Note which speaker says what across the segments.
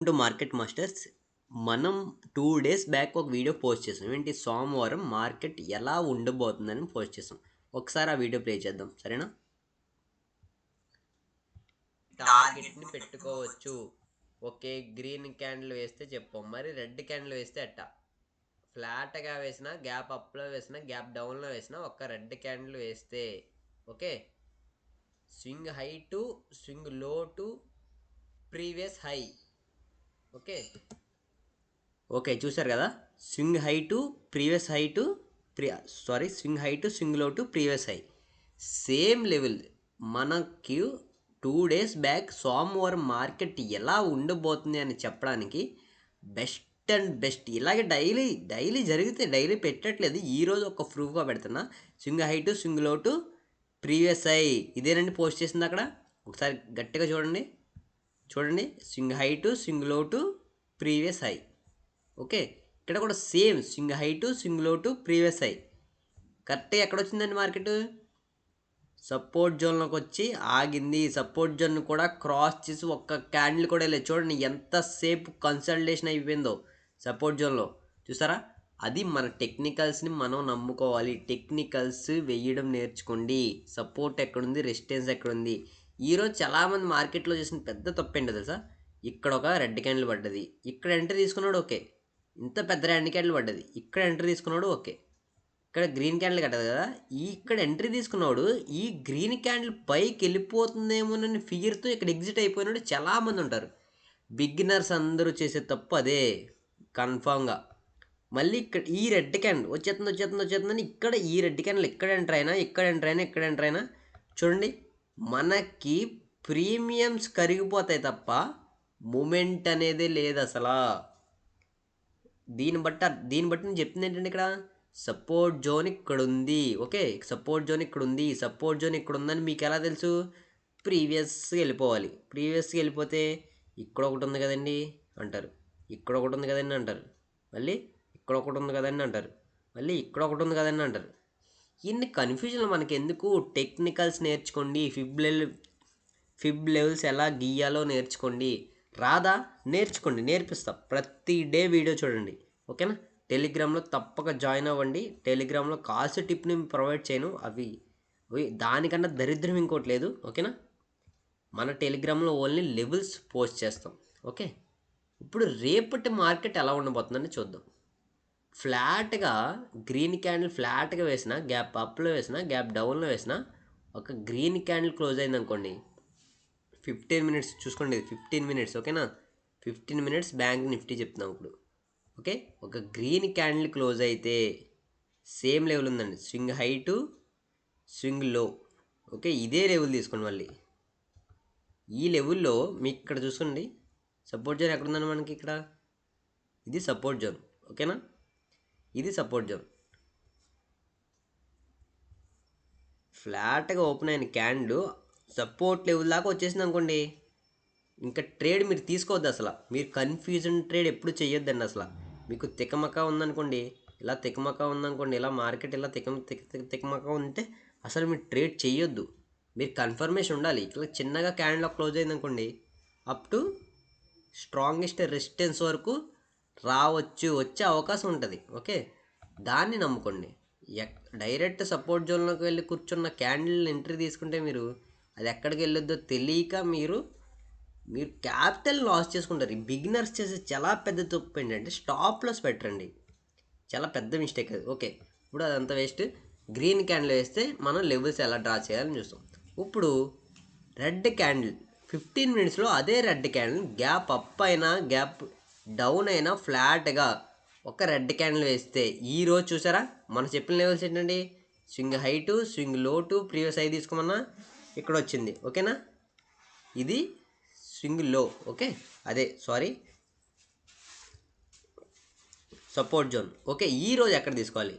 Speaker 1: To market masters. మనం 2 days back ఒక video post చేసాం. ఏంటి, సోమవారం మార్కెట్ ఎలా ఉండబోతుందని పోస్ట్ చేసాం. ఒకసారి ఆ వీడియో ప్లే చేద్దాం, సరేనా? టార్గెట్ని పెట్టుకోవచ్చు. ఓకే, గ్రీన్ క్యాండిల్ వేస్తే చెప్పాం, మరి రెడ్ క్యాండిల్ వేస్తే ఎట్టా? ఫ్లాట్గా వేసిన, గ్యాప్ అప్లో వేసిన, గ్యాప్ డౌన్లో వేసిన, ఒక రెడ్ క్యాండిల్ వేస్తే okay, swing high to swing low to previous high. Okay okay చూసారు కదా, swing high to previous high to swing high to swing low to previous high, same level. మనకి 2 days back సోమవారం market ఎలా ఉండబోతుంది అని చెప్పడానికి best and best. ఇలాగే daily daily జరిగితే డైలీ పెట్టట్లేదు, ఈరోజు ఒక ప్రూఫ్గా పెడుతున్నా. Swing high to swing low to previous high, ఇదేనండి పోస్ట్ చేసింది అక్కడ. ఒకసారి గట్టిగా చూడండి, చూడండి, swing high to swing low to previous high. Okay, ఇక్కడ కూడా same swing high to swing low to previous high. కరెక్ట్గా ఎక్కడ వచ్చిందండి మార్కెట్? సపోర్ట్ జోన్లోకి వచ్చి ఆగింది. సపోర్ట్ జోన్ కూడా క్రాస్ చేసి ఒక్క క్యాండిల్ కూడా లేదు. చూడండి ఎంతసేపు కన్సల్టేషన్ అయిపోయిందో సపోర్ట్ జోన్లో, చూసారా? అది మన టెక్నికల్స్ని మనం నమ్ముకోవాలి. టెక్నికల్స్ వేయడం నేర్చుకోండి. సపోర్ట్ ఎక్కడుంది, రెసిస్టెన్స్ ఎక్కడుంది. ఈరోజు చాలామంది మార్కెట్లో చేసిన పెద్ద తప్పు ఏంటో తెలుసా? ఇక్కడ ఒక రెడ్ క్యాండిల్ పడ్డది, ఇక్కడ ఎంట్రీ తీసుకున్నాడు ఓకే, ఇంత పెద్ద రెడ్ క్యాండిల్ పడ్డది, ఇక్కడ ఎంట్రీ తీసుకున్నాడు ఓకే, ఇక్కడ గ్రీన్ క్యాండిల్ కట్టదు కదా, ఇక్కడ ఎంట్రీ తీసుకున్నాడు, ఈ గ్రీన్ క్యాండిల్ పైకి వెళ్ళిపోతుందేమోనని ఫియర్తో ఇక్కడ ఎగ్జిట్ అయిపోయినాడు చాలామంది ఉంటారు. బిగినర్స్ అందరూ చేసే తప్పు అదే కన్ఫామ్గా. మళ్ళీ ఇక్కడ ఈ రెడ్ క్యాండిల్ వచ్చేస్తుందని ఇక్కడ ఈ రెడ్ క్యాండిల్ ఇక్కడ ఎంటర్ అయినా చూడండి, మనకి ప్రీమియమ్స్ కరిగిపోతాయి తప్ప మూమెంట్ అనేది లేదు అసలు. దీన్ని బట్టి నేను చెప్తుంది ఏంటంటే, ఇక్కడ సపోర్ట్ జోన్ ఇక్కడ ఉంది. ఓకే, సపోర్ట్ జోన్ ఇక్కడ ఉంది, సపోర్ట్ జోన్ ఇక్కడ ఉందని మీకు ఎలా తెలుసు? ప్రీవియస్గా వెళ్ళిపోవాలి. ప్రీవియస్గా వెళ్ళిపోతే ఇక్కడ ఒకటి ఉంది కదండి అంటారు, ఇక్కడ ఒకటి ఉంది కదండి అంటారు, మళ్ళీ ఇక్కడ ఒకటి ఉంది కదండి అంటారు, మళ్ళీ ఇక్కడ ఒకటి ఉంది కదండి అంటారు. ఇన్ని కన్ఫ్యూజన్లు మనకి ఎందుకు? టెక్నికల్స్ నేర్చుకోండి. ఫిబ్ లెవెల్స్ ఎలా గీయాలో నేర్చుకోండి. రాదా? నేర్చుకోండి, నేర్పిస్తాం. ప్రతి డే వీడియో చూడండి, ఓకేనా? టెలిగ్రామ్లో తప్పక జాయిన్ అవ్వండి. టెలిగ్రామ్లో కాల్స్ టిప్ని ప్రొవైడ్ చేయను, అవి దానికన్నా దరిద్రం ఇంకోటి లేదు, ఓకేనా? మన టెలిగ్రామ్లో ఓన్లీ లెవెల్స్ పోస్ట్ చేస్తాం. ఓకే, ఇప్పుడు రేపటి మార్కెట్ ఎలా ఉండబోతుందని చూద్దాం. ఫ్లాట్గా గ్రీన్ క్యాండిల్ ఫ్లాట్గా వేసిన, గ్యాప్ అప్లో వేసిన, గ్యాప్ డౌన్లో వేసిన, ఒక గ్రీన్ క్యాండిల్ క్లోజ్ అయింది అనుకోండి, 15 minutes చూసుకోండి, 15 minutes ఓకేనా? 15 minutes బ్యాంక్ నిఫ్టీ చెప్తున్నాం ఇప్పుడు. ఓకే, ఒక గ్రీన్ క్యాండిల్ క్లోజ్ అయితే సేమ్ లెవెల్ ఉందండి, స్వింగ్ హై టు స్వింగ్ లో. ఓకే, ఇదే లెవెల్ తీసుకోండి. మళ్ళీ ఈ లెవెల్లో మీకు ఇక్కడ చూసుకోండి, సపోర్ట్ జోన్ ఎక్కడ ఉందండి మనకి? ఇక్కడ ఇది సపోర్ట్ జోన్, ఓకేనా? ఇది సపోర్ట్ జోన్. ఫ్లాట్గా ఓపెన్ అయిన క్యాండిల్ సపోర్ట్ లెవెల్ దాకా వచ్చేసింది అనుకోండి, ఇంకా ట్రేడ్ మీరు తీసుకోవద్దు అసలు. మీరు కన్ఫ్యూజన్ ట్రేడ్ ఎప్పుడు చేయొద్దండి అసలు. మీకు తికమక ఉందనుకోండి, ఇలా మార్కెట్ ఇలా తికమక ఉంటే అసలు మీరు ట్రేడ్ చేయొద్దు. మీరు కన్ఫర్మేషన్ ఉండాలి. ఇట్లా చిన్నగా క్యాండిల్ క్లోజ్ అయిందనుకోండి, అప్ టు స్ట్రాంగెస్ట్ రెసిస్టెన్స్ వరకు వచ్చే అవకాశం ఉంటుంది. ఓకే, దాన్ని నమ్ముకోండి. డైరెక్ట్ సపోర్ట్ జోన్లోకి వెళ్ళి కూర్చున్న క్యాండిల్ ఎంట్రీ తీసుకుంటే మీరు అది ఎక్కడికి వెళ్ళొద్దో తెలియక మీరు క్యాపిటల్ లాస్ చేసుకుంటారు. ఈ బిగినర్స్ చేసే చాలా పెద్ద తప్పు ఏంటంటే స్టాప్ లాస్ పెట్టండి, చాలా పెద్ద మిస్టేక్ అది. ఓకే, ఇప్పుడు అదంతా వేస్ట్. గ్రీన్ క్యాండిల్ వేస్తే మనం లెవెల్స్ ఎలా డ్రా చేయాలని చూస్తాం. ఇప్పుడు రెడ్ క్యాండిల్ 15 minutesలో అదే రెడ్ క్యాండిల్ గ్యాప్ అప్ అయినా గ్యాప్ డౌన్ అయినా ఫ్లాట్గా ఒక రెడ్ క్యాండిల్ వేస్తే, ఈరోజు చూసారా మనం చెప్పిన లెవెల్స్ ఏంటండి? Swing high to swing low to previous high తీసుకోమన్నా ఇక్కడ వచ్చింది, ఓకేనా? ఇది స్వింగ్ లో, ఓకే, సపోర్ట్ జోన్. ఓకే, ఈరోజు ఎక్కడ తీసుకోవాలి?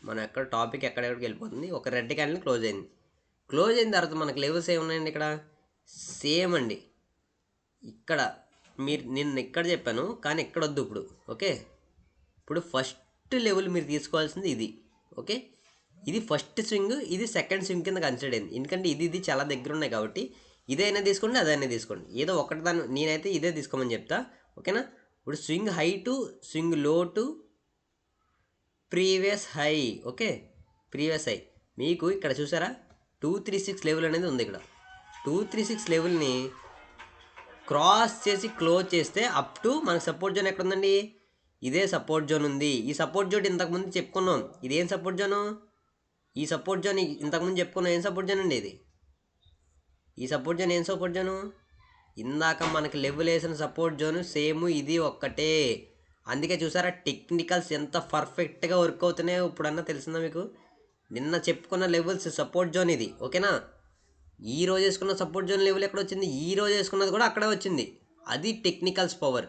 Speaker 1: మనం టాపిక్ ఎక్కడికి వెళ్ళిపోతుంది. ఒక రెడ్ క్యాండిల్ క్లోజ్ అయిన తర్వాత మనకు లెవెల్స్ ఏమున్నాయండి? ఇక్కడ సేమ్ అండి. ఇక్కడ నేను ఇక్కడ చెప్పాను కానీ ఇక్కడ వద్దు ఇప్పుడు. ఓకే, ఇప్పుడు ఫస్ట్ లెవెల్ మీరు తీసుకోవాల్సింది ఇది. ఓకే, ఇది ఫస్ట్ స్వింగ్, ఇది సెకండ్ స్వింగ్ కింద కన్సిడర్ అయింది. ఎందుకంటే ఇది చాలా దగ్గర ఉన్నాయి కాబట్టి ఇదైనా తీసుకోండి, అదైనా తీసుకోండి, ఏదో ఒకటి దాన్ని. నేనైతే ఇదే తీసుకోమని చెప్తా. ఓకేనా? ఇప్పుడు swing high to swing low to previous high. Okay, previous high. మీకు ఇక్కడ చూసారా 236 లెవెల్ అనేది ఉంది. ఇక్కడ 236 లెవెల్ని క్రాస్ చేసి క్లోజ్ చేస్తే అప్ టు మనకు సపోర్ట్ జోన్ ఎక్కడ ఉందండి? ఇదే సపోర్ట్ జోన్ ఉంది. ఈ సపోర్ట్ జోన్ ఇంతకుముందు చెప్పుకున్నాం. ఇదేం సపోర్ట్ జోను? ఈ సపోర్ట్ జోన్ ఇంతకుముందు చెప్పుకున్నాం. ఏం సపోర్ట్ జోన్ అండి ఇది? ఈ సపోర్ట్ జోన్ ఏం సపోర్ట్ జోను? ఇందాక మనకి లెవెల్ వేసిన సపోర్ట్ జోను సేమ్ ఇది ఒక్కటే. అందుకే చూసారా టెక్నికల్స్ ఎంత పర్ఫెక్ట్గా వర్క్ అవుతున్నాయో ఇప్పుడన్నా తెలిసిందా మీకు? నిన్న చెప్పుకున్న లెవెల్స్ సపోర్ట్ జోన్ ఇది. ఓకేనా? ఈ రోజు వేసుకున్న సపోర్ట్ జోన్ లెవెల్ ఎక్కడ వచ్చింది? ఈ రోజు వేసుకున్నది కూడా అక్కడే వచ్చింది. అది టెక్నికల్స్ పవర్.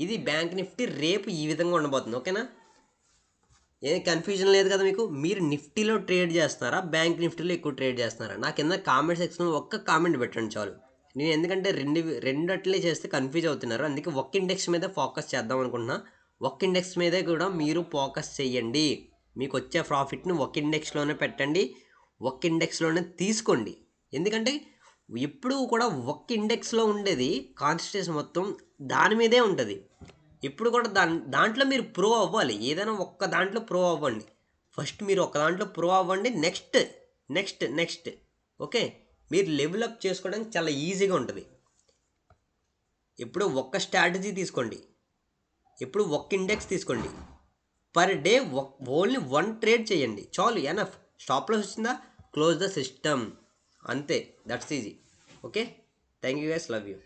Speaker 1: ఇది బ్యాంక్ నిఫ్టీ రేపు ఈ విధంగా ఉండబోతుంది. ఓకేనా? ఏం కన్ఫ్యూజన్ లేదు కదా మీకు? మీరు నిఫ్టీలో ట్రేడ్ చేస్తున్నారా, బ్యాంక్ నిఫ్టీలో ఎక్కువ ట్రేడ్ చేస్తున్నారా? నా కింద కామెంట్ సెక్షన్లో ఒక్క కామెంట్ పెట్టండి చాలు. నేను ఎందుకంటే రెండట్లే చేస్తే కన్ఫ్యూజ్ అవుతున్నారు. అందుకే ఒక్క ఇండెక్స్ మీద ఫోకస్ చేద్దాం అనుకుంటున్నా. ఒక్క ఇండెక్స్ మీదే కూడా మీరు ఫోకస్ చేయండి. మీకు వచ్చే ప్రాఫిట్ని ఒక ఇండెక్స్లోనే పెట్టండి, ఒక్క ఇండెక్స్లోనే తీసుకోండి. ఎందుకంటే ఎప్పుడూ కూడా ఒక్క ఇండెక్స్లో ఉండేది కాన్సన్ట్రేషన్ మొత్తం దాని మీదే ఉంటుంది. ఇప్పుడు కూడా దాంట్లో మీరు ప్రో అవ్వాలి. ఏదైనా ఒక్క దాంట్లో ప్రో అవ్వండి. ఫస్ట్ మీరు ఒక్క దాంట్లో ప్రో అవ్వండి. నెక్స్ట్ ఓకే, మీరు లెవెల్ అప్ చేసుకోవడానికి చాలా ఈజీగా ఉంటుంది. ఎప్పుడు ఒక్క స్ట్రాటజీ తీసుకోండి, ఎప్పుడు ఒక్క ఇండెక్స్ తీసుకోండి. పర్ డే ఓన్లీ 1 ట్రేడ్ చేయండి చాలు, ఎనఫ్. స్టాప్ లాస్ వచ్చిందా, క్లోజ్ ద సిస్టమ్, అంతే. That's easy. Okay, thank you guys, love you.